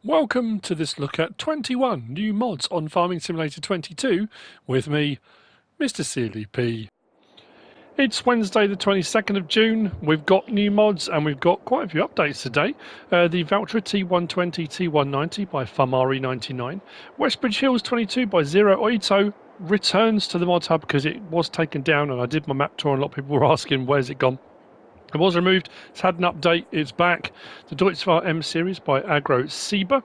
Welcome to this look at 21 new mods on Farming Simulator 22 with me, Mr. Sealy P. It's Wednesday the 22nd of June, we've got new mods and we've got quite a few updates today. The Valtra T120 T190 by FumRE99, Westbridge Hills 22 by Zero Oito returns to the mod hub because it was taken down and I did my map tour and a lot of people were asking where's it gone. It was removed, it's had an update, it's back. The Deutzfahr M series by Agro Sieber.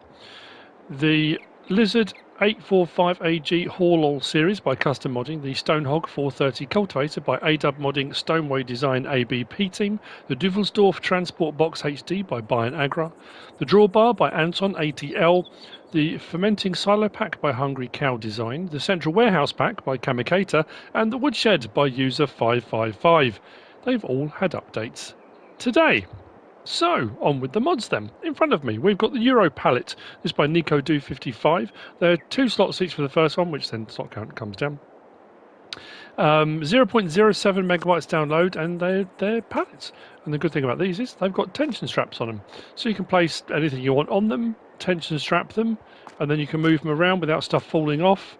The Lizard 845AG Hall series by Custom Modding. The Stonehog 430 Cultivator by AW Modding Stoneway Design ABP Team. The Duvelsdorf Transport Box HD by Bayern-Agrar. The Drawbar by Anton ATL. The Fermenting Silo Pack by Hungry Cow Design. The Central Warehouse Pack by Kamikator. And the Woodshed by User 555. They've all had updates today. So, on with the mods then. In front of me, we've got the Euro Pallet. This by Nico Do 55. There are 2 slots each for the first one, which then slot count comes down. 0.07 megabytes download, and they're pallets. And the good thing about these is they've got tension straps on them. So you can place anything you want on them, tension strap them, and then you can move them around without stuff falling off.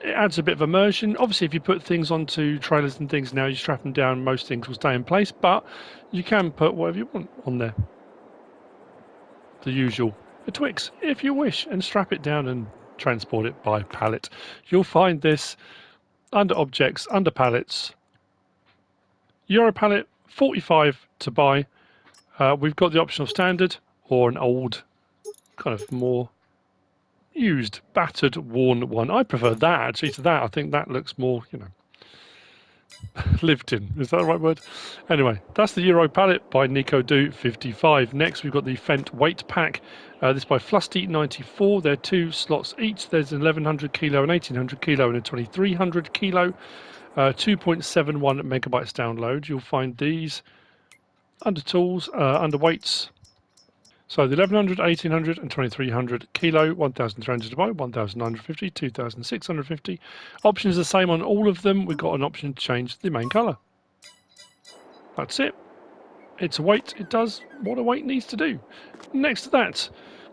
It adds a bit of immersion. Obviously, if you put things onto trailers and things now, you strap them down, most things will stay in place, but you can put whatever you want on there. The usual. A Twix, if you wish, and strap it down and transport it by pallet. You'll find this under objects, under pallets. Euro pallet, 45 to buy. We've got the option of standard or an old, kind of more used, battered, worn one. I prefer that actually to that. I think that looks more, you know, lived in. Is that the right word? Anyway, that's the Euro Pallet by Nico Do 55. Next, we've got the Fendt Weight Pack. This by Flusty 94. There are 2 slots each. There's an 1100 kilo, an 1800 kilo, and a 2300 kilo. 2.71 megabytes download. You'll find these under tools, under weights. So the 1100, 1800 and 2300 kilo, 1300 to buy, 1950, 2650. Options are the same on all of them. We've got an option to change the main colour. That's it. It's a weight. It does what a weight needs to do. Next to that,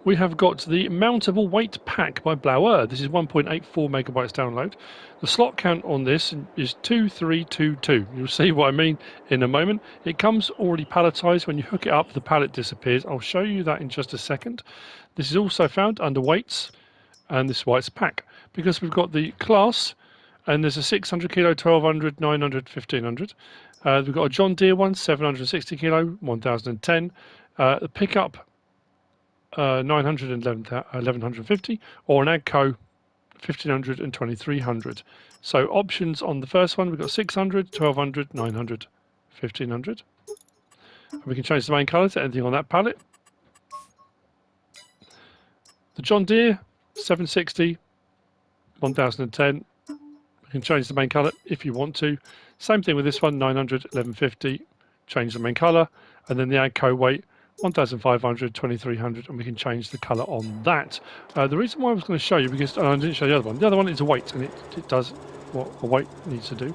we have got the Mountable Weights Pack by blauea. This is 1.84 megabytes download. The slot count on this is 2322. You'll see what I mean in a moment. It comes already palletized. When you hook it up, the pallet disappears. I'll show you that in just a second. This is also found under weights, and this is why it's a pack, because we've got the class, and there's a 600 kilo, 1200, 900, 1500. We've got a John Deere one, 760 kilo, 1010. The pickup, 900 and 1150, or an AGCO 1500 and 2300. So options on the first one, we've got 600, 1200, 900, 1500. And we can change the main colour to anything on that pallet. The John Deere 760, 1010. We can change the main colour if you want to. Same thing with this one, 900, 1150. Change the main colour, and then the AGCO weight 1500, 2300, and we can change the colour on that. The reason why I was going to show you, because I didn't show the other one. The other one is a weight, and it does what a weight needs to do.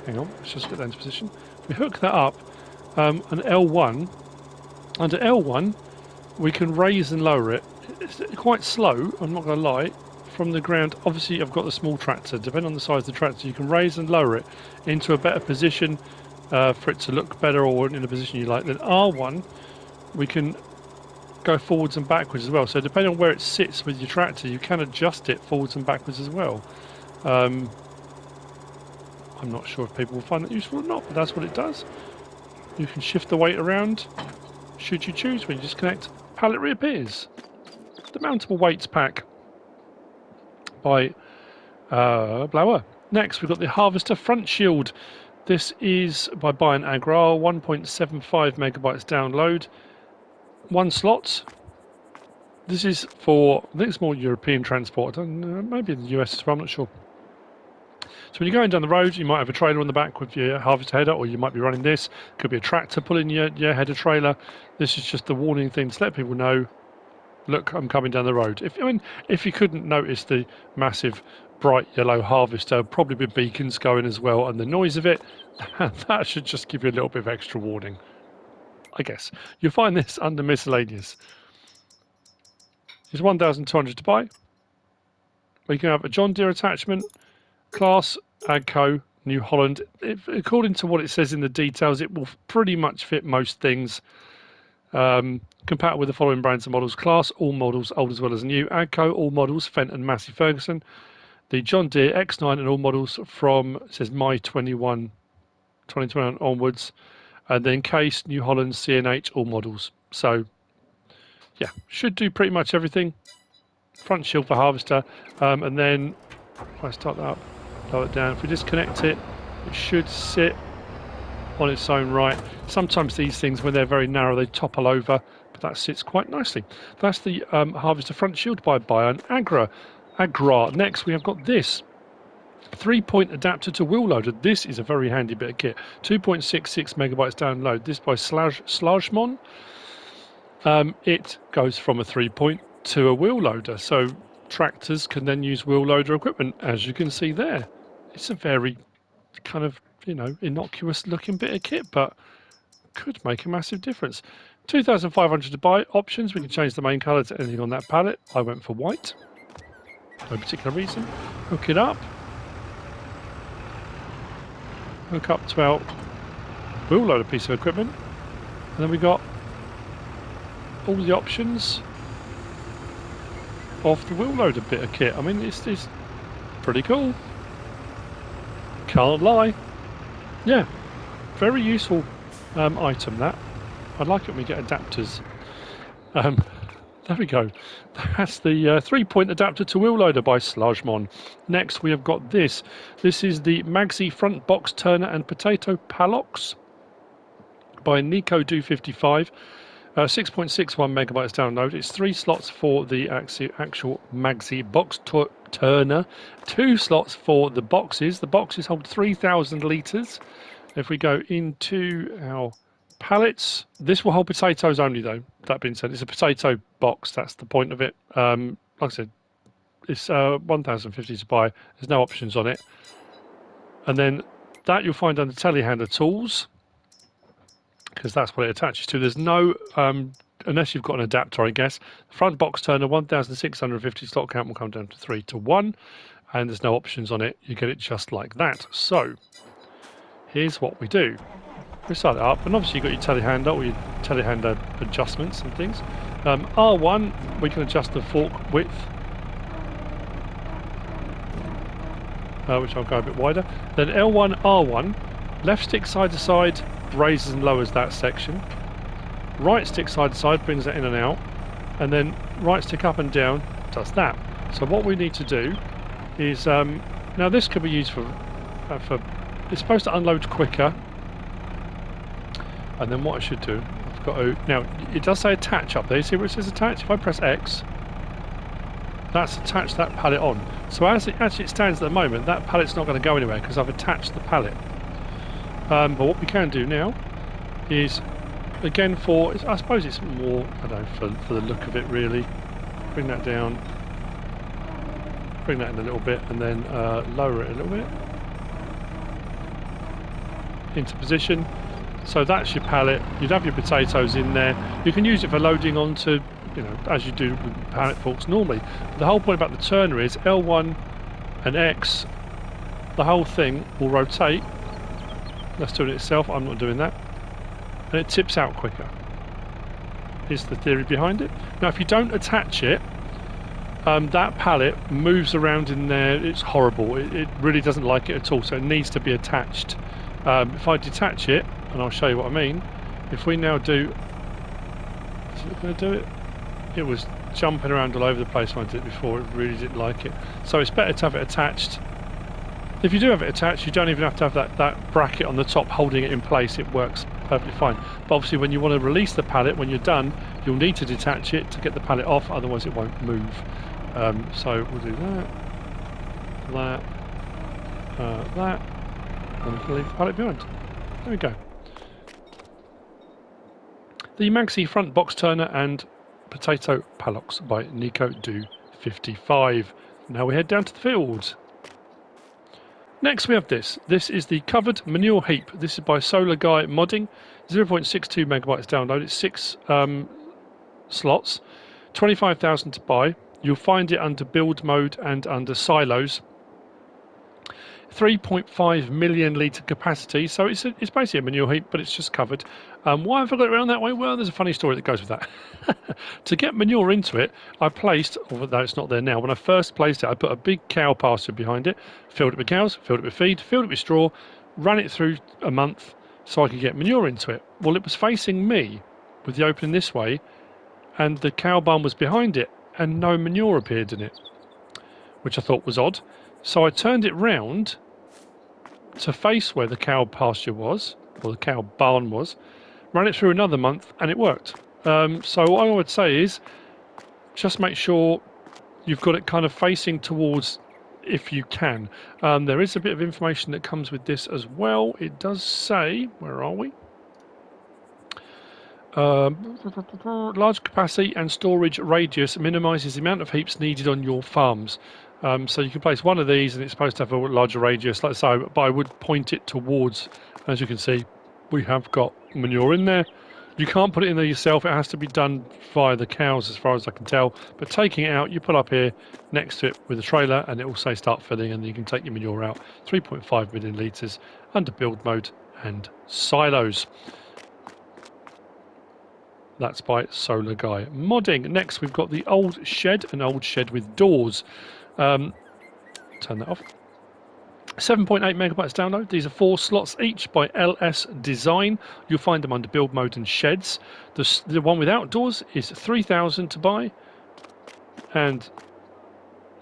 Hang on, let's just get that into position. We hook that up, an L1. Under L1, we can raise and lower it. It's quite slow, I'm not going to lie, from the ground. Obviously, I've got the small tractor. Depending on the size of the tractor, you can raise and lower it into a better position for it to look better or in a position you like. Then R1, we can go forwards and backwards as well. So depending on where it sits with your tractor, you can adjust it forwards and backwards as well. I'm not sure if people will find that useful or not, but that's what it does. You can shift the weight around should you choose. When you disconnect, pallet reappears. The Mountable Weights Pack by blauea. Next, we've got the Harvester Frontshield. This is by Bayern-Agrar, 1.75 megabytes download. 1 slot. This is for, I think it's more European transport. I don't know, maybe in the US as well, I'm not sure. So when you're going down the road, you might have a trailer on the back with your harvester header, or you might be running this. Could be a tractor pulling your header trailer. This is just the warning thing to let people know, look, I'm coming down the road. If you couldn't notice the massive bright yellow harvester, probably with beacons going as well, and the noise of it, that should just give you a little bit of extra warning, I guess. You'll find this under miscellaneous. is 1,200 to buy. We can have a John Deere attachment, class, AGCO, New Holland. According to what it says in the details, it will pretty much fit most things. Compatible with the following brands and models: class, all models, old as well as new; AGCO, all models, Fendt and MAGSI Ferguson; the John Deere X9 and all models from, it says May 2021 onwards; and then Case, New Holland, CNH, all models. So yeah, should do pretty much everything. Frontshield for harvester, and then if I start that up, lower it down, if we disconnect it, it should sit on its own right. Sometimes these things, when they're very narrow, they topple over, but that sits quite nicely. That's the harvester Frontshield by Bayern-Agrar. Next we have got this 3-point adapter to wheel loader. This is a very handy bit of kit. 2.66 megabytes download. This by Slajmon. It goes from a 3-point to a wheel loader, so tractors can then use wheel loader equipment, as you can see there. It's a very kind of, you know, innocuous looking bit of kit, but could make a massive difference. 2,500 to buy. Options: we can change the main colour to anything on that pallet. I went for white, no particular reason. Hook it up, hook up to our wheel loader piece of equipment, and then we got all the options of the wheel loader bit of kit. I mean, it's pretty cool, can't lie. Yeah, very useful item that. I like it when we get adapters. There we go. That's the 3-point adapter to wheel loader by Slajmon. Next we have got this. This is the MAGSI front box turner and potato Palox by Nico do 55. 6.61 megabytes download. It's 3 slots for the actual MAGSI box turner, 2 slots for the boxes. The boxes hold 3,000 litres. If we go into our pallets, this will hold potatoes only though. That being said, it's a potato box, that's the point of it. Like I said, it's 1,050 to buy. There's no options on it. And then that you'll find under telehandler tools, because that's what it attaches to. There's no, unless you've got an adapter, I guess. The front box turner, 1,650, slot count will come down to 3 to 1, and there's no options on it. You get it just like that. So here's what we do. We start it up, and obviously you've got your telehandler or your telehandler adjustments and things. R1, we can adjust the fork width, which I'll go a bit wider. Then L1, R1, left stick side to side, raises and lowers that section. Right stick side to side brings that in and out, and then right stick up and down does that. So what we need to do is, now this could be used for it's supposed to unload quicker. And then what I should do, I've got to, now it does say attach up there. You see where it says attach? If I press X, that's attached that pallet on. So as it actually stands at the moment, that pallet's not going to go anywhere because I've attached the pallet. But what we can do now is, again, for, I suppose it's more, I don't know, for the look of it really, bring that down, bring that in a little bit, and then lower it a little bit into position. So that's your pallet. You'd have your potatoes in there. You can use it for loading onto, you know, as you do with pallet forks normally. But the whole point about the turner is L1 and X, the whole thing will rotate. That's doing it itself. I'm not doing that. And it tips out quicker. Is the theory behind it. Now if you don't attach it, that pallet moves around in there. It's horrible. It really doesn't like it at all, so it needs to be attached. If I detach it, and I'll show you what I mean, if we now do, is it going to do it? It was jumping around all over the place when I did it before. It really didn't like it. So it's better to have it attached. If you do have it attached, you don't even have to have that bracket on the top holding it in place. It works perfectly fine. But obviously when you want to release the pallet, when you're done, you'll need to detach it to get the pallet off, otherwise it won't move. So we'll do that, and we can leave the pallet behind. There we go. The MAGSI front box turner and potato Palox by Nico do 55. Now we head down to the field. Next we have this. This is the covered manure heap. This is by SolarGuyModding. 0.62 megabytes download. It's 6 slots. 25,000 to buy. You'll find it under build mode and under silos. 3.5 million litre capacity, so it's basically a manure heap, but it's just covered. Why have I got it around that way? Well, there's a funny story that goes with that. To get manure into it, I placed, although it's not there now, when I first placed it, I put a big cow pasture behind it, filled it with cows, filled it with feed, filled it with straw, ran it through a month so I could get manure into it. Well, it was facing me with the opening this way, and the cow barn was behind it, and no manure appeared in it, which I thought was odd. So I turned it round to face where the cow pasture was, or the cow barn was, ran it through another month, and it worked. So what I would say is, just make sure you've got it kind of facing towards, if you can. There is a bit of information that comes with this as well. It does say, where are we? Large capacity and storage radius minimises the amount of heaps needed on your farms. So you can place one of these and it's supposed to have a larger radius, like so, but I would point it towards, as you can see, we have got manure in there. You can't put it in there yourself, it has to be done via the cows as far as I can tell, but taking it out, you put up here next to it with a trailer and it will say start filling, and you can take your manure out. 3.5 million litres under build mode and silos. That's by SolarGuyModding. Next we've got the old shed, an old shed with doors. Turn that off. 7.8 megabytes download. These are 4 slots each by LS Design. You'll find them under build mode and sheds. The one with outdoors is 3,000 to buy. And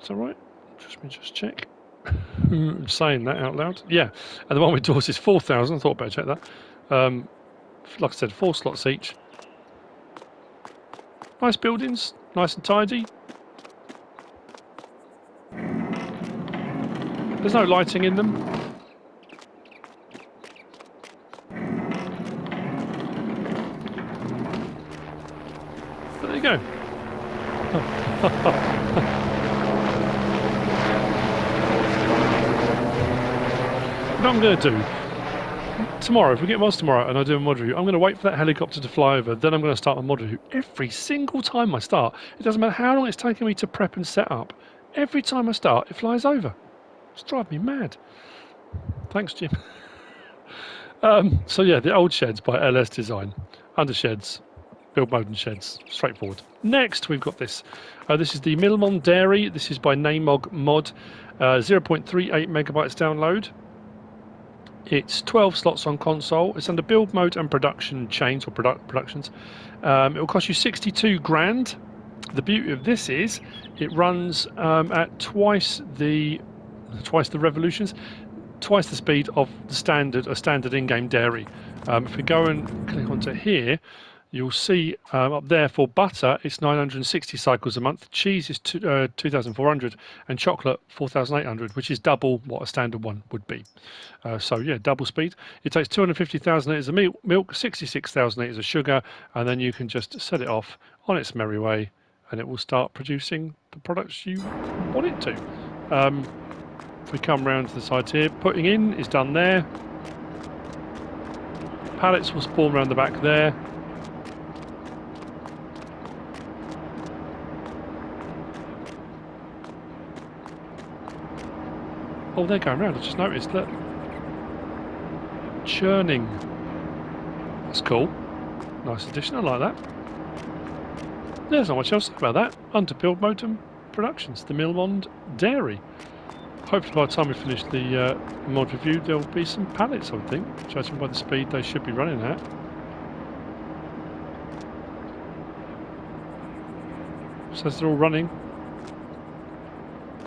is that right? Let me just check. I'm saying that out loud. Yeah. And the one with doors is 4,000. I thought I'd better check that. Like I said, 4 slots each. Nice buildings, nice and tidy. There's no lighting in them. But there you go. What I'm going to do tomorrow, if we get mods tomorrow and I do a mod review, I'm going to wait for that helicopter to fly over, then I'm going to start my mod review. Every single time I start, it doesn't matter how long it's taking me to prep and set up, every time I start it flies over. It's driving me mad. Thanks, Jim. So yeah, the old sheds by LS Design. Under sheds, build mode and sheds, straightforward. Next we've got this. This is the Millmond Dairy. This is by naimog mod. 0.38 megabytes download. It's 12 slots on console. It's under build mode and production chains, or productions. It will cost you 62 grand. The beauty of this is it runs at twice the revolutions, twice the speed of the standard in-game dairy. If we go and click onto here, you'll see up there for butter it's 960 cycles a month, cheese is 2,400, and chocolate 4,800, which is double what a standard one would be. So yeah, double speed. It takes 250,000 litres of milk, 66,000 litres of sugar, and then you can just set it off on its merry way and it will start producing the products you want it to. If we come round to the side here, putting in is done there. Pallets will spawn around the back there. Oh, they're going round. I just noticed that. Churning. That's cool. Nice addition. I like that. There's not much else to say about that. Under build mode and productions. The Millmond Dairy. Hopefully by the time we finish the mod review there will be some pallets, I would think. Judging by the speed they should be running at. Says they're all running.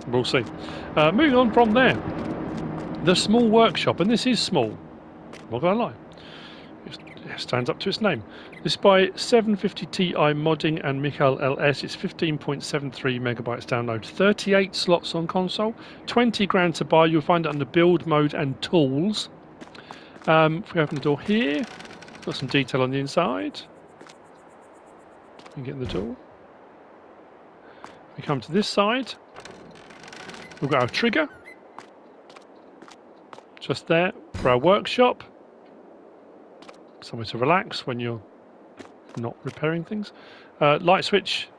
We'll see. Moving on from there. The small workshop, and this is small. I'm not going to lie. It stands up to its name. This is by 750 Ti Modding and MichalLS. It's 15.73 megabytes download. 38 slots on console. 20 grand to buy. You'll find it under build mode and tools. If we open the door here, got some detail on the inside. You get in the door. We come to this side. We've got our trigger. Just there for our workshop. Somewhere to relax when you're not repairing things. Light switch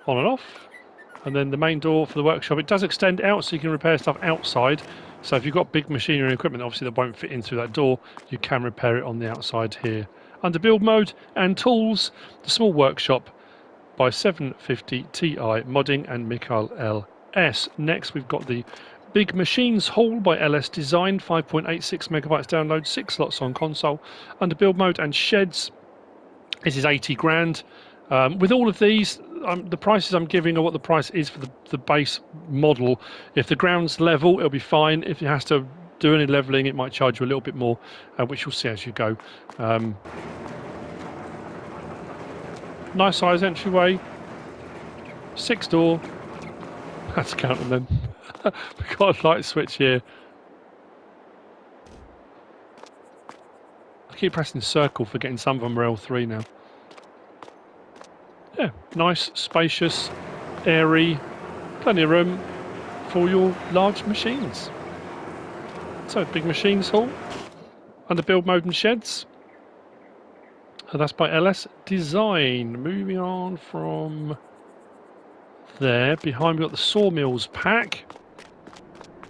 on and off. And then the main door for the workshop, it does extend out so you can repair stuff outside. So if you've got big machinery and equipment, obviously that won't fit in through that door, you can repair it on the outside here. Under build mode and tools, the small workshop by 750 Ti modding and MichalLS. Next we've got the big machines haul by LS Design, 5.86 megabytes download, 6 slots on console. Under build mode and sheds, this is 80 grand. With all of these, the prices I'm giving are what the price is for the base model. If the ground's level, it'll be fine. If it has to do any levelling, it might charge you a little bit more, which you'll see as you go. Nice size entryway, 6 door. Let's count them then. We've got a light switch here. I keep pressing circle for getting some of them are L3 now. Yeah, nice, spacious, airy, plenty of room for your large machines. So, big machines haul, under build mode and sheds. And that's by LS Design. Moving on from there, behind we've got the Sawmills pack.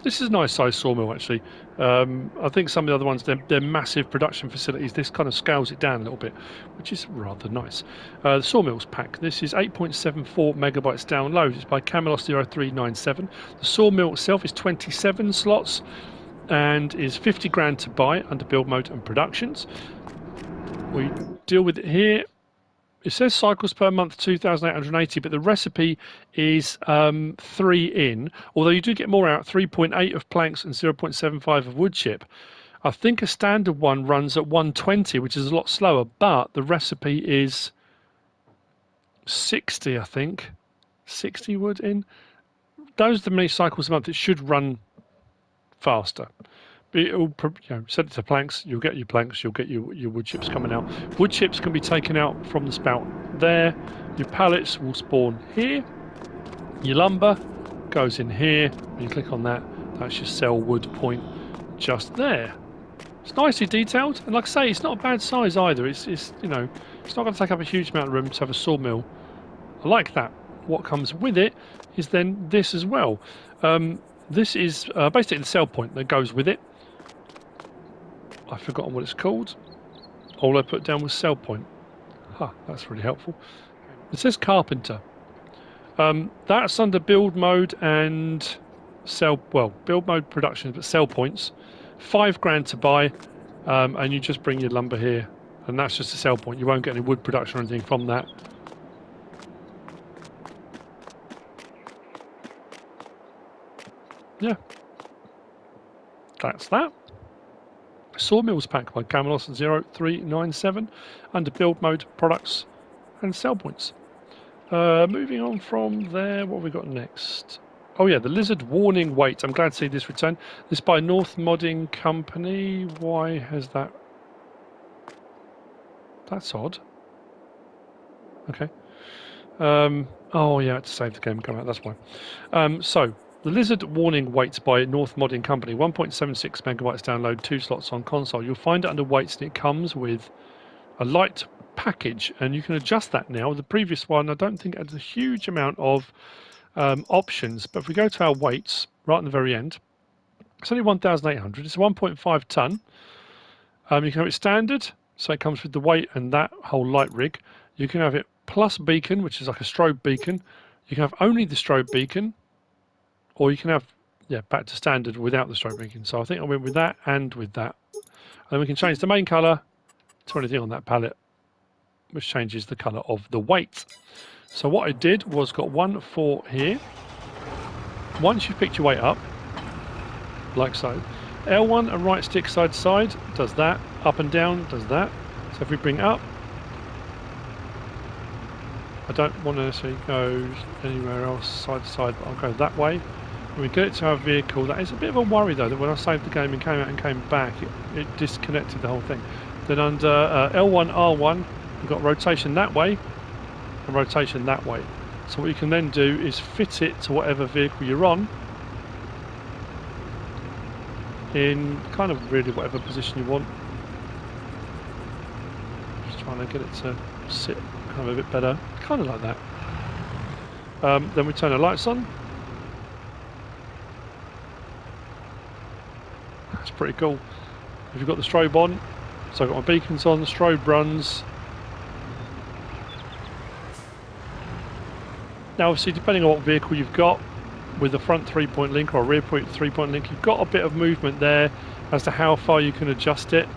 This is a nice size sawmill actually. I think some of the other ones, they're massive production facilities. This kind of scales it down a little bit, which is rather nice. The Sawmills pack, this is 8.74 megabytes download. It's by CONVEYOR 0397. The sawmill itself is 27 slots and is 50 grand to buy under build mode and productions. We deal with it here. It says cycles per month 2,880, but the recipe is 3 in, although you do get more out, 3.8 of planks and 0.75 of wood chip. I think a standard one runs at 120, which is a lot slower, but the recipe is 60, I think. 60 wood in. Those are the many cycles a month. It should run faster. It'll, set it to planks, you'll get your planks, you'll get your wood chips coming out. Wood chips can be taken out from the spout there. Your pallets will spawn here. Your lumber goes in here. When you click on that, that's your sell wood point just there. It's nicely detailed, and like I say, it's not a bad size either. It's not going to take up a huge amount of room to have a sawmill. I like that. What comes with it is then this as well. This is basically the sell point that goes with it. I've forgotten what it's called. All I put down was sell point. That's really helpful. It says carpenter. That's under build mode and build mode productions, but sell points. 5 grand to buy, and you just bring your lumber here, and that's just a sell point. You won't get any wood production or anything from that. Yeah, that's that. Sawmills pack by CONVEYOR 0397 under build mode, products and sell points. Moving on from there, what have we got next? Oh yeah, the lizard warning weight. I'm glad to see this return. This by North Modding Company. Why has that? That's odd. Okay. Oh yeah, I had to save the game and come out, that's why. So the Lizard Warning Weights by North Modding Company, 1.76 megabytes download, 2 slots on console. You'll find it under weights, and it comes with a light package, and you can adjust that now. The previous one, I don't think it has a huge amount of options, but if we go to our weights, right in the very end, it's only 1,800. It's a 1.5 ton. You can have it standard, so it comes with the weight and that whole light rig. You can have it plus beacon, which is like a strobe beacon. You can have only the strobe beacon, or you can have, back to standard without the strobe beacon. So I think I went with that and with that. And then we can change the main colour to anything on that pallet, which changes the colour of the weight. So what I did was got one for here. Once you've picked your weight up, like so, L1 and right stick side to side does that, up and down does that. So if we bring it up, I don't want to necessarily go anywhere else side to side, but I'll go that way. When we get it to our vehicle, that is a bit of a worry though, that when I saved the game and came out and came back, it disconnected the whole thing. Then under L1, R1, we've got rotation that way and rotation that way. So what you can then do is fit it to whatever vehicle you're on, in kind of really whatever position you want. Just trying to get it to sit kind of a bit better, kind of like that. Then we turn the lights on. That's pretty cool. If you've got the strobe on, so I've got my beacons on, the strobe runs. Now obviously depending on what vehicle you've got, with the front 3-point link or rear 3-point link, you've got a bit of movement there as to how far you can adjust it.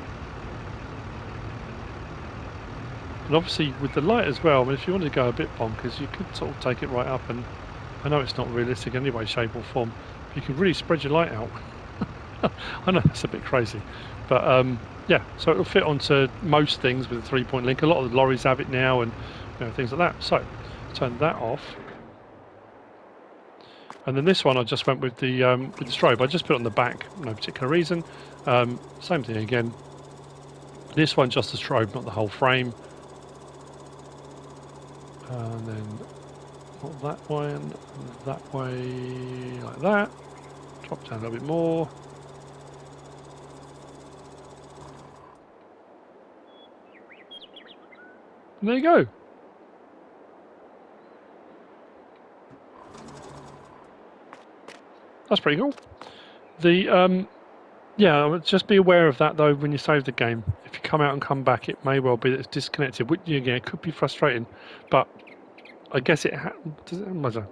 And obviously with the light as well, I mean, if you wanted to go a bit bonkers, you could sort of take it right up, and I know it's not realistic in any way, shape or form, but you can really spread your light out. I know that's a bit crazy, but yeah, so it'll fit onto most things with a 3-point link. A lot of the lorries have it now, and you know, things like that. So turn that off. And then this one I just went with the strobe. I just put it on the back, no particular reason. Same thing again. This one just the strobe, not the whole frame. And then not that one, that way, like that. Drop down a little bit more. And there you go. That's pretty cool. The yeah, just be aware of that though when you save the game. If you come out and come back, it may well be that it's disconnected. Which again, it could be frustrating, but I guess it does it matter?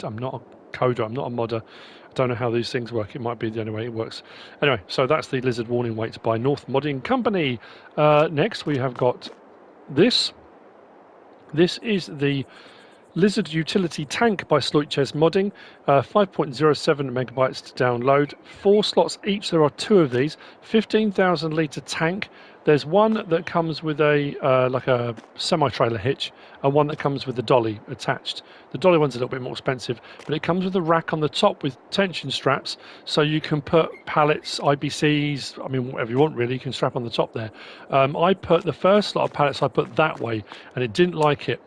I'm not a coder. I'm not a modder. I don't know how these things work. It might be the only way it works. Anyway, so that's the Lizard Warning Weights by North Modding Company. Next, we have got this. This is the Lizard Utility Tank by SleutjesModding, 5.07 megabytes to download, 4 slots each. There are 2 of these, 15,000 litre tank. There's one that comes with a like a semi-trailer hitch, and one that comes with the dolly attached. The dolly one's a little bit more expensive, but it comes with a rack on the top with tension straps, so you can put pallets, IBCs, I mean whatever you want really, you can strap on the top there. I put the first lot of pallets, I put that way, and it didn't like it.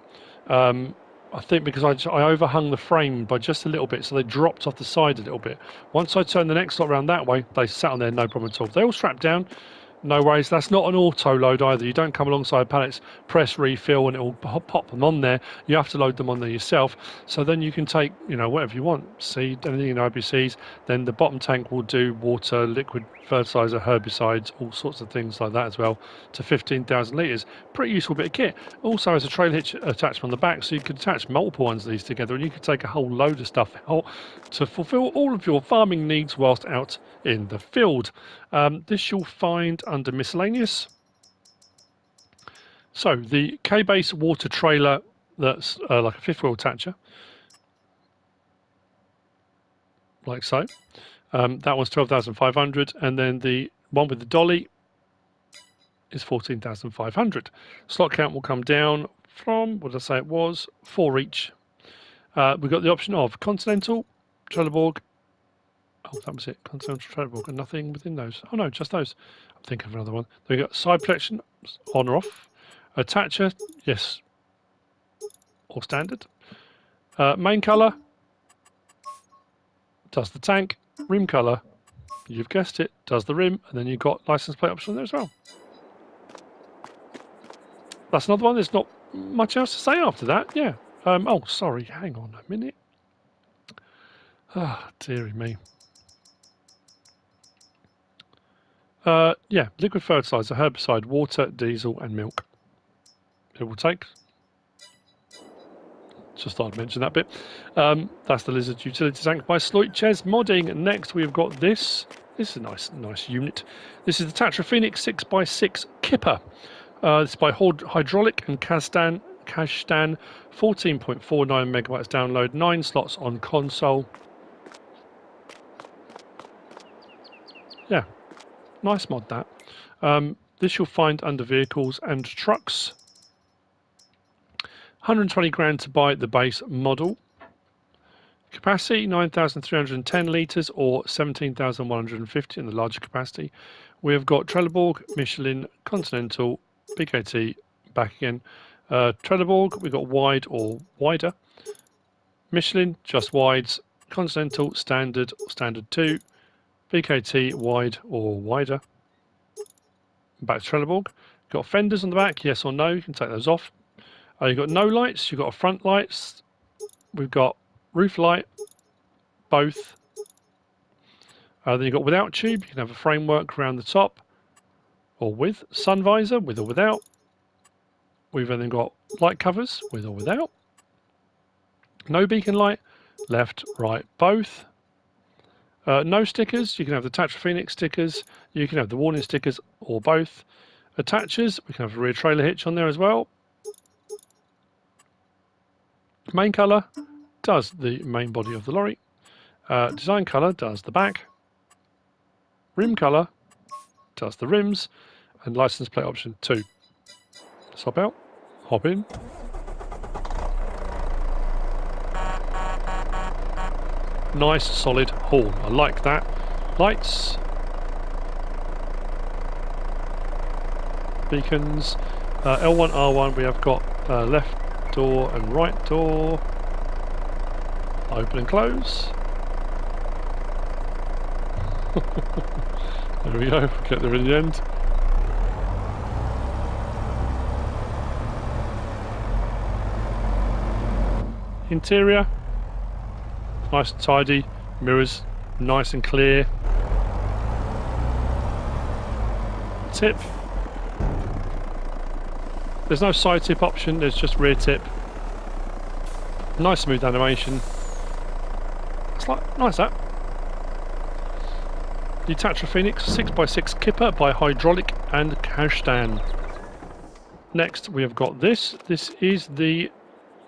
I think because I overhung the frame by just a little bit, so they dropped off the side a little bit. Once I turned the next lot around that way, they sat on there, no problem at all. They all strapped down, no worries. That's not an auto load either. You don't come alongside pallets, press refill, and it will pop them on there. You have to load them on there yourself. So then you can take, you know, whatever you want, seed, anything in IBCs. Then the bottom tank will do water, liquid fertilizer, herbicides, all sorts of things like that as well, to 15,000 litres. Pretty useful bit of kit. Also has a trail hitch attachment on the back, so you can attach multiple ones of these together, and you can take a whole load of stuff out to fulfil all of your farming needs whilst out in the field. This you'll find under miscellaneous. So the K-base water trailer, that's like a 5th wheel attacher, like so. That one's 12,500, and then the one with the dolly is 14,500. Slot count will come down from, what did I say it was, 4 each. We've got the option of Continental, Trelleborg. Oh, that was it. Continental, Trelleborg, and nothing within those. Oh no, just those. I'm thinking of another one. Then we've got side protection, on or off. Attacher, yes, or standard. Main colour does the tank. Rim colour, you've guessed it, does the rim, and then you've got license plate option there as well. That's another one. There's not much else to say after that. Yeah. Oh, sorry. Hang on a minute. Ah, dearie me. Yeah, liquid fertilizer, herbicide, water, diesel, and milk. It will take. Just thought I'd mention that bit. That's the Lizard Utility Tank by SleutjesModding. Next, we've got this. This is a nice unit. This is the TATRA Phoenix 6x6 Kipper. It's by Hydraulik and Kazdan, 14.49 megabytes download, 9 slots on console. Yeah, nice mod that. This you'll find under vehicles and trucks. 120 grand to buy the base model. Capacity 9,310 litres or 17,150 in the larger capacity. We have got Trelleborg, Michelin, Continental, BKT, back again. Trelleborg, we've got wide or wider. Michelin, just wides. Continental, standard, standard 2. BKT, wide or wider. Back to Trelleborg. Got fenders on the back, yes or no, you can take those off. You've got no lights, you've got a front lights, we've got roof light, both. Then you've got without tube, you can have a framework around the top, or with sun visor, with or without. We've then got light covers, with or without. No beacon light, left, right, both. No stickers, you can have the TATRA Phoenix stickers, you can have the warning stickers, or both. Attachers, we can have a rear trailer hitch on there as well. Main colour does the main body of the lorry. Design colour does the back. Rim colour does the rims. And license plate option 2. Let's hop out, hop in. Nice solid horn, I like that. Lights. Beacons. L1, R1, we have got left door and right door. Open and close. There we go, get there in the end. Interior, nice and tidy, mirrors nice and clear. Tip, there's no side tip option, there's just rear tip. Nice smooth animation. It's like, nice that. The TATRA Phoenix 6x6 Kipper by Hydraulik and Kashtan. Next we have got this. This is the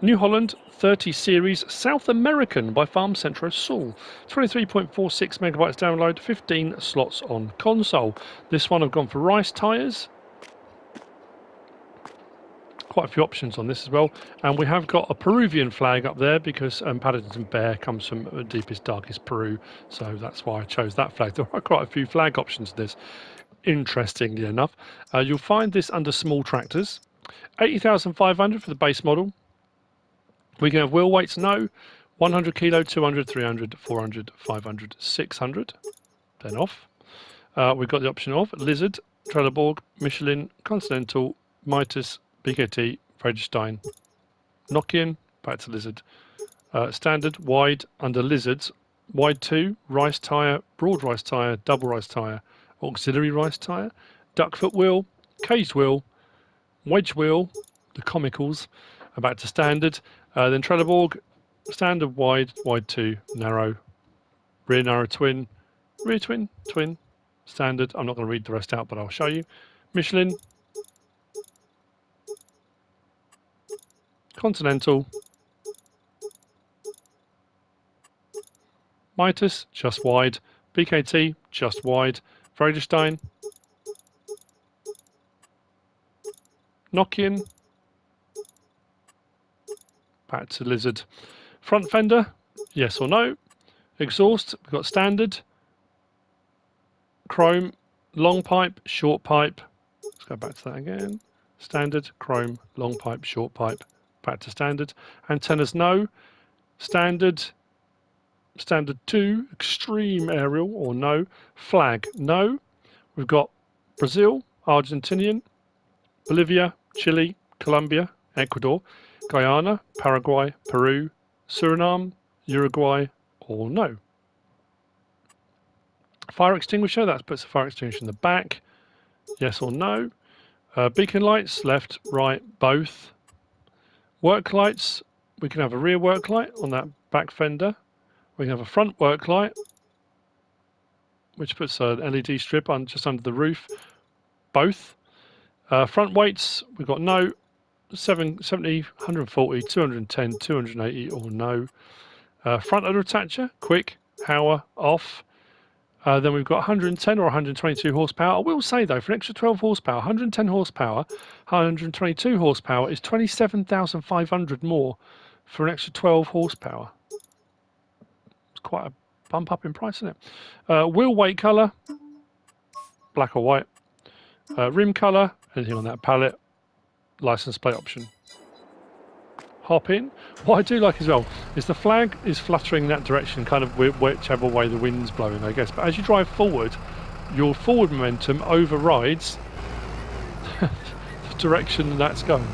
New Holland 30 Series South American by Farm Centro Sul. 23.46 megabytes download, 15 slots on console. This one I've gone for rice tyres. Quite a few options on this as well. And we have got a Peruvian flag up there because Paddington Bear comes from deepest, darkest Peru. So that's why I chose that flag. There are quite a few flag options to this, interestingly enough. You'll find this under small tractors. 80,500 for the base model. We can have wheel weights, no. 100 kilo, 200, 300, 400, 500, 600. Then off. We've got the option of Lizard, Trelleborg, Michelin, Continental, Mitas, BKT, Friedrichstein, Nokian, back to Lizard. Standard, wide, under Lizards, wide 2, rice tyre, broad rice tyre, double rice tyre, auxiliary rice tyre, duck foot wheel, caged wheel, wedge wheel, the comicals, back to standard. Then Trelleborg, standard, wide, wide 2, narrow, rear narrow twin, rear twin, twin, standard. I'm not going to read the rest out, but I'll show you. Michelin, Continental, Mitas, just wide, BKT, just wide, Friedrichstein, Nokian, back to Lizard. Front fender, yes or no. Exhaust, we've got standard, chrome, long pipe, short pipe. Let's go back to that again. Standard, chrome, long pipe, short pipe. Back to standard. Antennas, no. Standard, standard 2, extreme aerial or no. Flag, no. We've got Brazil, Argentinian, Bolivia, Chile, Colombia, Ecuador, Guyana, Paraguay, Peru, Suriname, Uruguay, or no. Fire extinguisher, that puts a fire extinguisher in the back. Yes or no. Beacon lights, left, right, both. Work lights, we can have a rear work light on that back fender. We can have a front work light, which puts an LED strip on just under the roof. Both. Front weights, we've got no. 70, 140, 210, 280 or no. Front loader attacher, quick, power, off. Then we've got 110 or 122 horsepower. I will say though, for an extra 12 horsepower, 110 horsepower, 122 horsepower is 27,500 more for an extra 12 horsepower. It's quite a bump up in price, isn't it? Wheel weight colour, black or white. Rim colour, anything on that pallet. License plate option. Hop in. What I do like as well is the flag is fluttering in that direction, kind of whichever way the wind's blowing, I guess. But as you drive forward, your forward momentum overrides the direction that's going.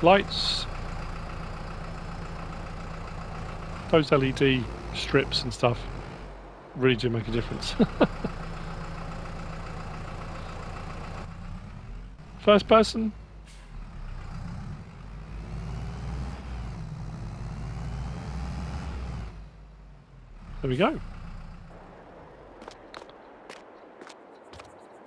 lights. Those LED strips and stuff really do make a difference. First person. There we go.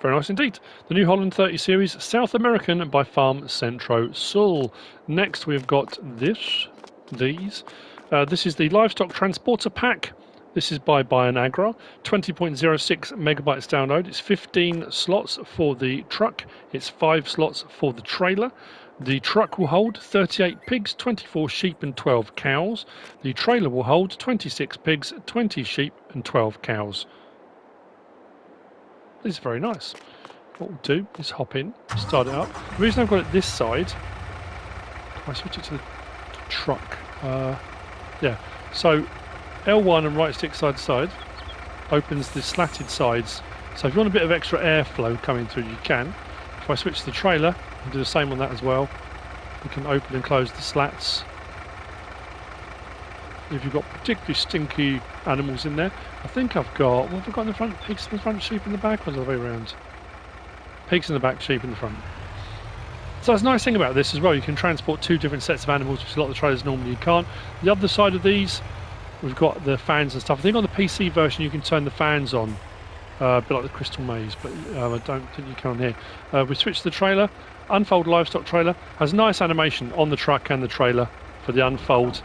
Very nice indeed. The New Holland 30 Series South American by Farm Centro Sul. Next we've got these. This is the Livestock Transporter Pack. This is by Bayern-Agrar. 20.06 megabytes download. It's 15 slots for the truck. It's 5 slots for the trailer. The truck will hold 38 pigs, 24 sheep and 12 cows. The trailer will hold 26 pigs, 20 sheep and 12 cows. This is very nice. What we'll do is hop in, start it up. The reason I've got it this side, I switch it to the truck. Yeah, so L1 and right stick side to side opens the slatted sides. So if you want a bit of extra airflow coming through, you can. If I switch to the trailer, and do the same on that as well, we can open and close the slats. If you've got particularly stinky animals in there, I think I've got, what have I got in the front? Pigs in the front, sheep in the back, or the other way around? Pigs in the back, sheep in the front. So that's a nice thing about this as well, you can transport 2 different sets of animals, which a lot of the trailers normally you can't. The other side of these, we've got the fans and stuff. I think on the PC version you can turn the fans on, a bit like the Crystal Maze, but I don't think you can on here. We switch to the trailer. Unfold livestock trailer has nice animation on the truck and the trailer for the unfold.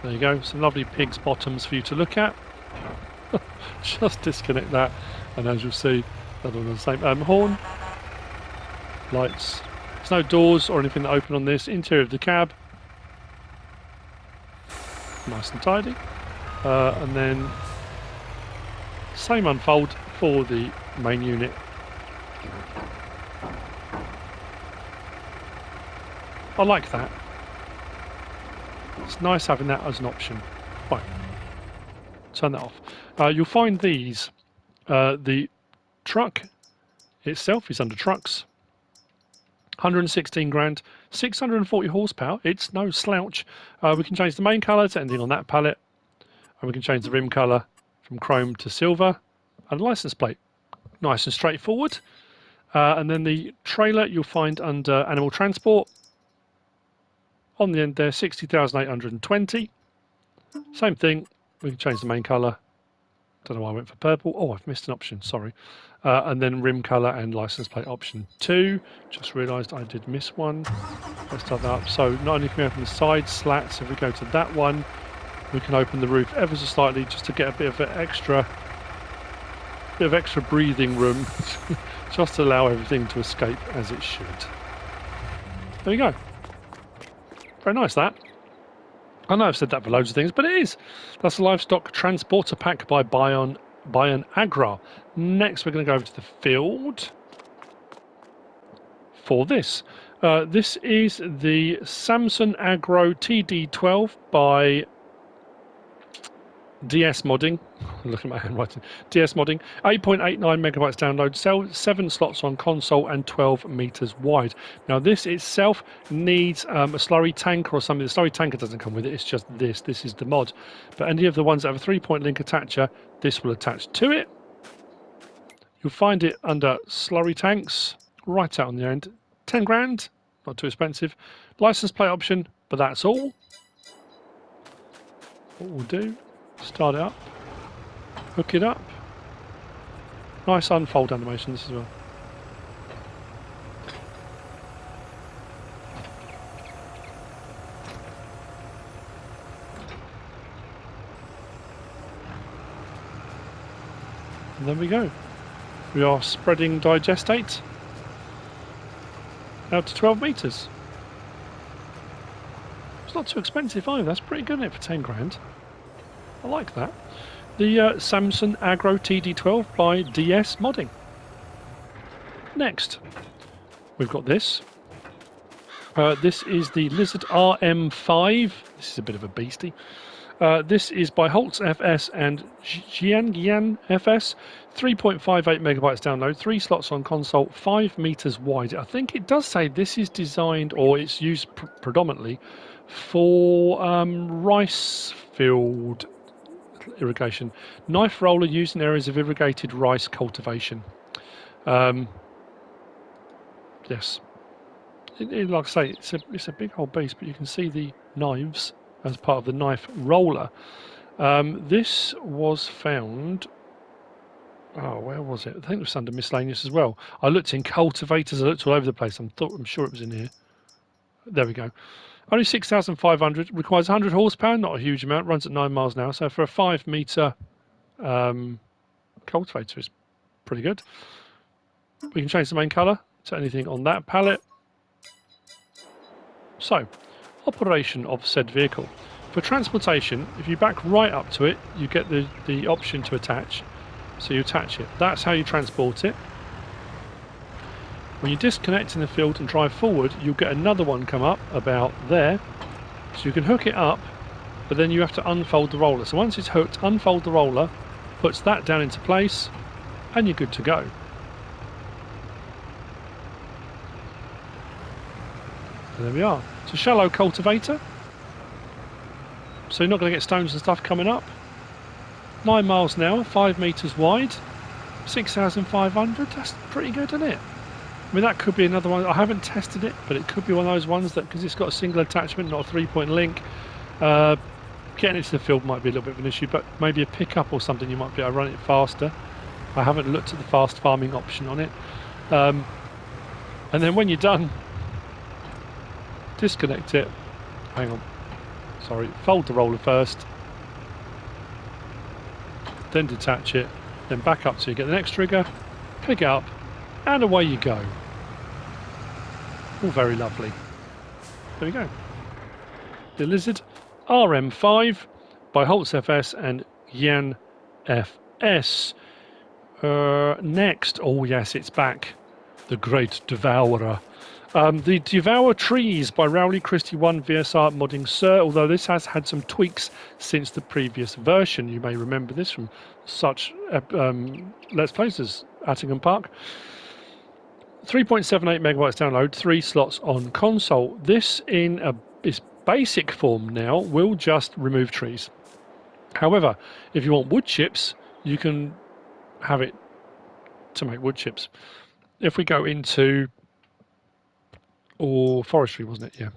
There you go, some lovely pigs' bottoms for you to look at. Just disconnect that, and as you'll see, that one the same. Horn, lights. There's no doors or anything that open on this. Interior of the cab, nice and tidy. And then same unfold for the main unit. I like that. It's nice having that as an option. Right, turn that off. You'll find these. The truck itself is under trucks. 116 grand, 640 horsepower. It's no slouch. We can change the main colour to anything on that pallet, and we can change the rim colour from chrome to silver, and license plate. Nice and straightforward. And then the trailer you'll find under animal transport. On the end there, 60,820. Same thing, we can change the main colour. Don't know why I went for purple. Oh, I've missed an option, sorry. And then rim colour and license plate option 2. Just realised I did miss one. Let's start that up. So not only can we open the side slats, if we go to that one, we can open the roof ever so slightly just to get a bit of extra breathing room, just to allow everything to escape as it should. There you go. Very nice, that. I know I've said that for loads of things, but it is. That's the Livestock Transporter Pack by Bayern-Agrar. Next, we're going to go over to the field for this. This is the Samsung Agro TD12 by SleutjesModding. Look at my handwriting. SleutjesModding. 8.89 megabytes download. 7 slots on console and 12 meters wide. Now this itself needs a slurry tanker or something. The slurry tanker doesn't come with it. It's just this. This is the mod. But any of the ones that have a 3-point link attacher, this will attach to it. You'll find it under slurry tanks right out on the end. 10 grand. Not too expensive. License plate option, but that's all. What we'll do, start it up, hook it up. Nice unfold animation this as well. And there we go. We are spreading digestate out to 12 meters. It's not too expensive either. That's pretty good, isn't it, for 10 grand? I like that. The Samsung Agro TD12 by SleutjesModding. Next, we've got this. This is the Lizard RM5. This is a bit of a beastie. This is by Holtz FS and Jiangyan FS. 3.58 megabytes download, 3 slots on console, 5 meters wide. I think it does say this is designed, or it's used predominantly for rice field irrigation. Knife roller used in areas of irrigated rice cultivation. Yes. Like I say, it's a big old beast, but you can see the knives as part of the knife roller. This was found... Oh, where was it? I think it was under miscellaneous as well. I looked in cultivators, I looked all over the place. I'm sure it was in here. There we go. Only 6,500, requires 100 horsepower, not a huge amount, runs at 9 miles an hour. So for a 5 metre cultivator, it's pretty good. We can change the main colour to anything on that pallet. So, operation of said vehicle. For transportation, if you back right up to it, you get the option to attach. So you attach it. That's how you transport it. When you disconnect in the field and drive forward, you'll get another one come up about there. So you can hook it up, but then you have to unfold the roller. So once it's hooked, unfold the roller, puts that down into place, and you're good to go. And there we are. It's a shallow cultivator. So you're not going to get stones and stuff coming up. 9 miles an hour, 5 metres wide, 6,500. That's pretty good, isn't it? I mean, that could be another one. I haven't tested it, but it could be one of those ones that, because it's got a single attachment, not a 3-point link, getting it to the field might be a little bit of an issue, but maybe a pickup or something, you might be able to run it faster. I haven't looked at the fast farming option on it. And then when you're done, disconnect it. Hang on. Sorry. Fold the roller first. Then detach it. Then back up so you get the next trigger. Pick it up. And away you go. All very lovely. There we go. The Lizard RM5 by Holtz FS and Yan FS. Next, oh yes, it's back. The Great Devourer. The Devour Trees by Rowley Christie 1 VSR Modding Sur, although this has had some tweaks since the previous version. You may remember this from such Let's Plays as Attingham Park. 3.78 megabytes download, 3 slots on console. This in its basic form now will just remove trees. However, if you want wood chips, you can have it to make wood chips. If we go into, or forestry, wasn't it? Yeah.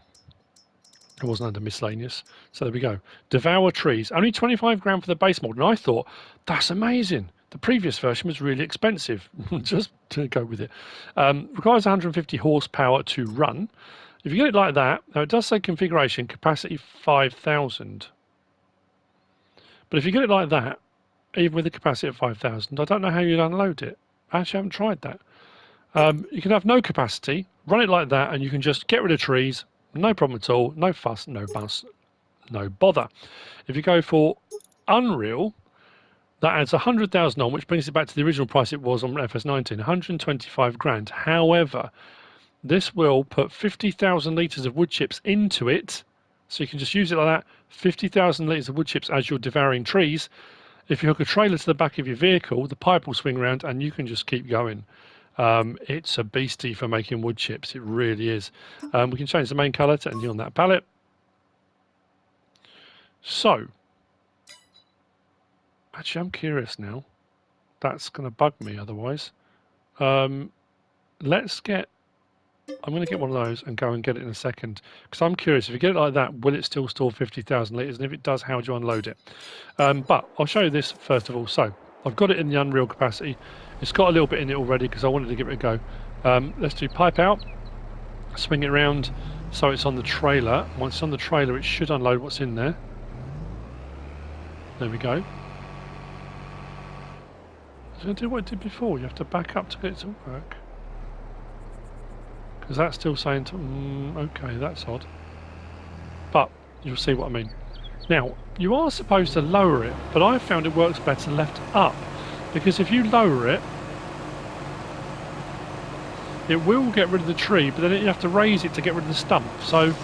It wasn't under miscellaneous. So there we go. Devour Trees. Only 25 grand for the base mod. And I thought, that's amazing. The previous version was really expensive. Just to go with it. Requires 150 horsepower to run. If you get it like that, now it does say configuration, capacity 5,000. But if you get it like that, even with the capacity of 5,000, I don't know how you'd unload it. I actually haven't tried that. You can have no capacity, run it like that, and you can just get rid of trees. No problem at all. No fuss, no fuss, no bother. If you go for Unreal, that adds 100,000 on, which brings it back to the original price it was on FS19, 125 grand. However, this will put 50,000 litres of wood chips into it, so you can just use it like that, 50,000 litres of wood chips as you're devouring trees. If you hook a trailer to the back of your vehicle, the pipe will swing around and you can just keep going. It's a beastie for making wood chips, it really is. We can change the main colour to anything on that pallet. So, actually I'm curious now. That's going to bug me otherwise. Let's get, I'm going to get one of those and go and get it in a second. Because I'm curious, if you get it like that, will it still store 50,000 litres? And if it does, how do you unload it? But I'll show you this first of all. So, I've got it in the Unreal capacity. It's got a little bit in it already because I wanted to give it a go. Let's do pipe out, swing it around so it's on the trailer. Once it's on the trailer, it should unload what's in there. There we go. It's going to do what it did before. You have to back up to get it to work. Because that's still saying, okay, that's odd. But you'll see what I mean. Now, you are supposed to lower it, but I found it works better left up. Because if you lower it, it will get rid of the tree, but then you have to raise it to get rid of the stump. So,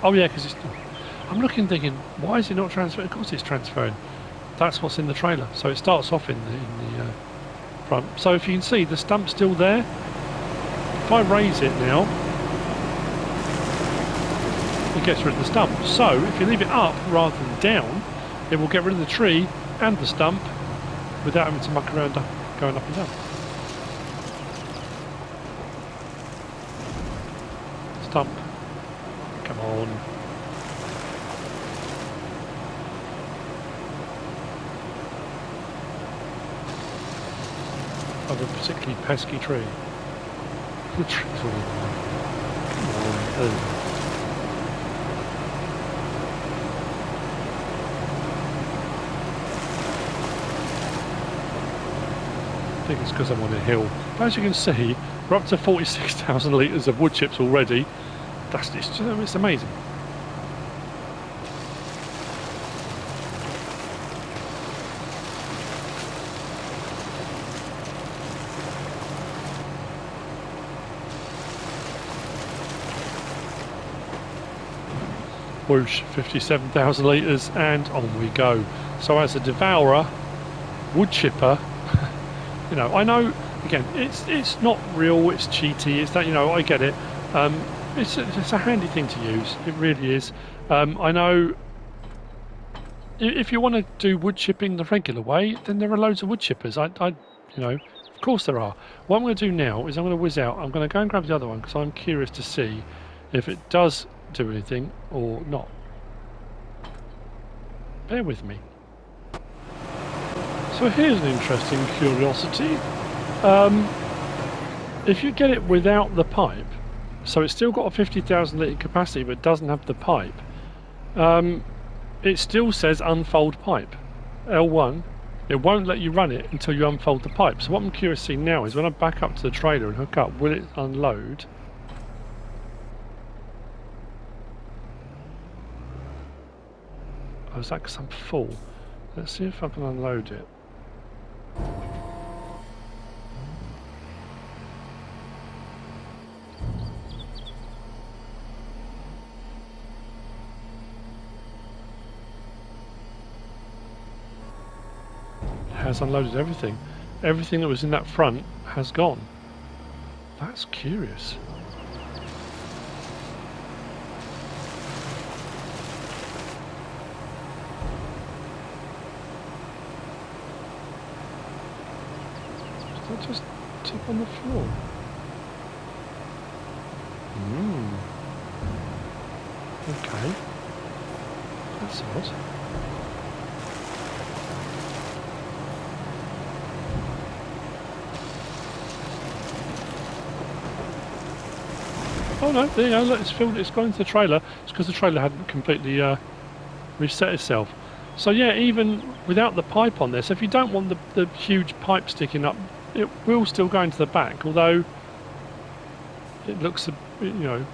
Oh yeah, because I'm looking thinking, why is it not transferring? Of course it's transferring. That's what's in the trailer. So it starts off in the front. So if you can see, the stump's still there. If I raise it now, it gets rid of the stump. So if you leave it up rather than down, it will get rid of the tree and the stump without having to muck around going up and down. Stump. Come on. Of a particularly pesky tree. The tree's all there. Come on. I think it's because I'm on a hill. But as you can see, we're up to 46,000 litres of wood chips already. It's amazing. Whoosh, 57,000 litres, and on we go. So as a devourer, wood chipper, you know, I know, again, it's not real, it's cheaty, it's that, you know, I get it. It's a handy thing to use, it really is. I know if you want to do wood chipping the regular way, then there are loads of wood chippers. You know, of course there are. What I'm going to do now is I'm going to whiz out, I'm going to go and grab the other one because I'm curious to see if it does do anything or not. Bear with me. So here's an interesting curiosity. If you get it without the pipe, so it's still got a 50,000 litre capacity but doesn't have the pipe, it still says unfold pipe, L1. It won't let you run it until you unfold the pipe. So what I'm curious to see now is when I back up to the trailer and hook up, will it unload? Oh, is that because I'm full? Let's see if I can unload it. Has unloaded everything. Everything that was in that front has gone. That's curious. Did that just tip on the floor? Okay. That's odd. Oh no, there you go, look, it's filled, it's gone into the trailer. It's because the trailer hadn't completely reset itself. So yeah, even without the pipe on there, so if you don't want the huge pipe sticking up, it will still go into the back, although it looks, you know,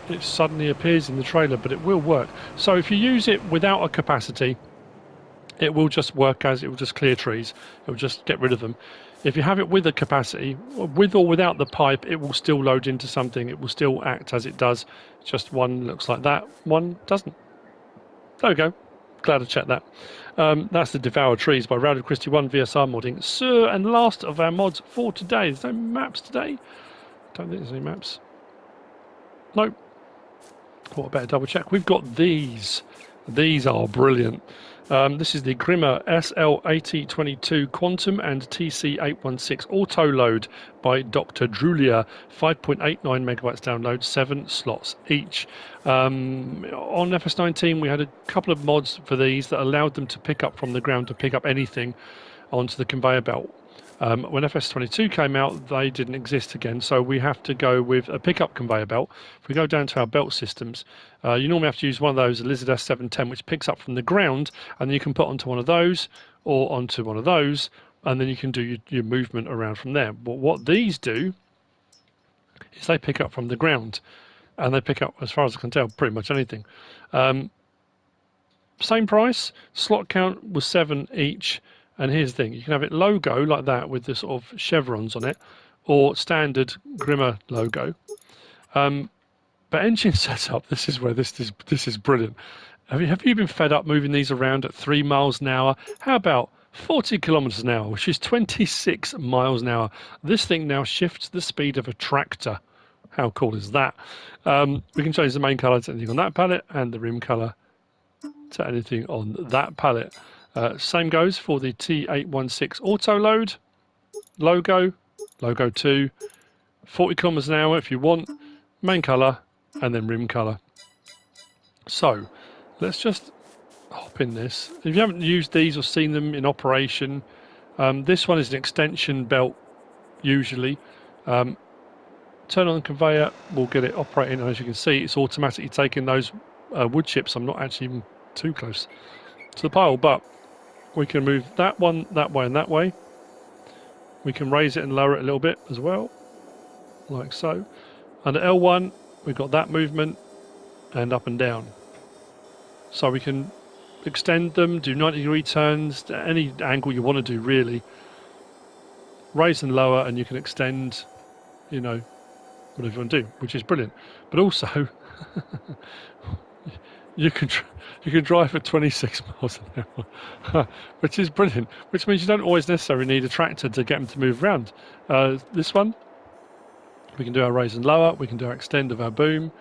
it suddenly appears in the trailer, but it will work. So if you use it without a capacity, it will just work as, it will just clear trees, it will just get rid of them. If you have it with a capacity, with or without the pipe, it will still load into something, it will still act as it does, just one looks like that, one doesn't. There we go, glad I checked that. That's the Devour Trees by Rowdy Christie 1 VSR Modding Sur, and last of our mods for today. There's no maps today, don't think there's any maps. Nope. What, I better double check. We've got these. These are brilliant. This is the Grimme SL8022 Quantum and TC816 Autoload by Dr.Drulia. 5.89 megabytes download, 7 slots each. On FS19 we had a couple of mods for these that allowed them to pick up from the ground, to pick up anything onto the conveyor belt. When FS22 came out, they didn't exist again, so we have to go with a pickup conveyor belt. If we go down to our belt systems, you normally have to use one of those, a Lizard S710, which picks up from the ground, and then you can put onto one of those or onto one of those, and then you can do your movement around from there. But what these do is they pick up from the ground, and they pick up, as far as I can tell, pretty much anything. Same price, slot count was 7 each. And here's the thing, you can have it logo like that with the sort of chevrons on it, or standard Grimme logo. But engine setup, this is where this is brilliant. Have you been fed up moving these around at 3 miles an hour? How about 40 kilometers an hour, which is 26 miles an hour? This thing now shifts the speed of a tractor. How cool is that? We can change the main colour to anything on that pallet and the rim colour to anything on that pallet. Same goes for the T816 Autoload. Logo 2, 40 kilometers an hour if you want, main colour and then rim colour. So let's just hop in this. If you haven't used these or seen them in operation, this one is an extension belt usually. Turn on the conveyor, we'll get it operating, and as you can see it's automatically taking those wood chips. I'm not actually even too close to the pile, but we can move that one that way and that way. We can raise it and lower it a little bit as well, like so. Under L1 we've got that movement, and up and down. So we can extend them, do 90-degree turns, any angle you want to do really. Raise and lower, and you can extend, you know, whatever you want to do, which is brilliant. But also, you can drive at 26 miles an hour, which is brilliant. Which means you don't always necessarily need a tractor to get them to move around. This one, we can do our raise and lower, we can do our extend of our boom,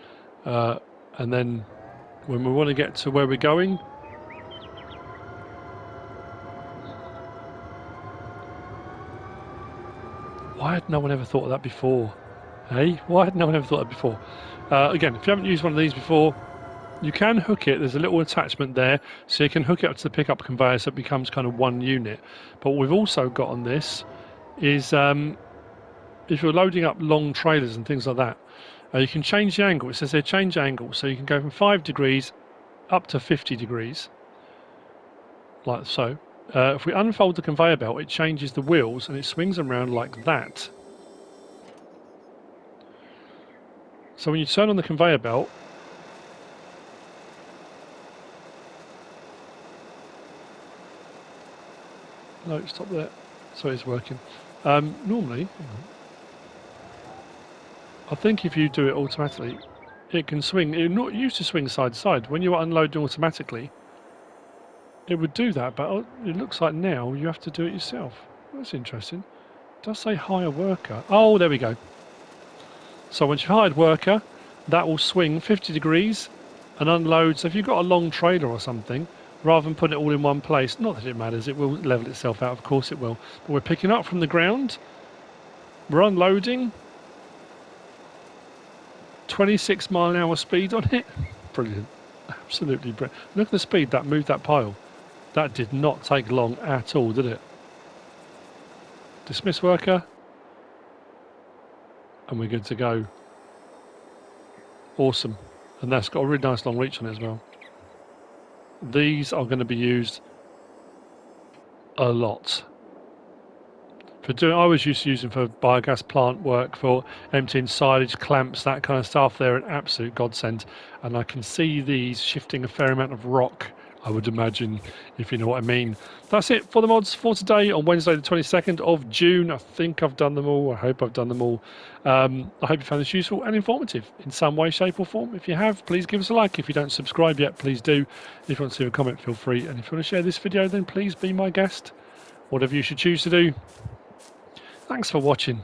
and then when we want to get to where we're going, why had no one ever thought of that before? Hey, why had no one ever thought of that before? Again, if you haven't used one of these before, you can hook it. There's a little attachment there, so you can hook it up to the pickup conveyor so it becomes kind of one unit. But what we've also got on this is if you're loading up long trailers and things like that, you can change the angle. It says here change angle, so you can go from 5 degrees up to 50 degrees, like so. If we unfold the conveyor belt, it changes the wheels and it swings around like that. So when you turn on the conveyor belt, no, stop there. So it's working. Normally, I think if you do it automatically, it can swing. It not used to swing side to side. When you are unloading automatically, it would do that, but it looks like now you have to do it yourself. That's interesting. It does say hire worker. Oh, there we go. So once you've hired worker, that will swing 50 degrees and unload. So if you've got a long trailer or something, rather than putting it all in one place, not that it matters, it will level itself out, of course it will. But we're picking up from the ground, we're unloading, 26 mile an hour speed on it. Brilliant. Absolutely brilliant. Look at the speed that moved that pile. That did not take long at all, did it? Dismiss worker. And we're good to go. Awesome. And that's got a really nice long reach on it as well. These are going to be used a lot. I was used to using for biogas plant work, for emptying silage, clamps, that kind of stuff. They're an absolute godsend. And I can see these shifting a fair amount of rock, I would imagine, if you know what I mean. That's it for the mods for today on Wednesday the 22nd of June. I think I've done them all. I hope I've done them all. I hope you found this useful and informative in some way, shape or form. If you have, please give us a like. If you don't subscribe yet, please do. If you want to leave a comment, feel free. And if you want to share this video, then please be my guest. Whatever you should choose to do. Thanks for watching.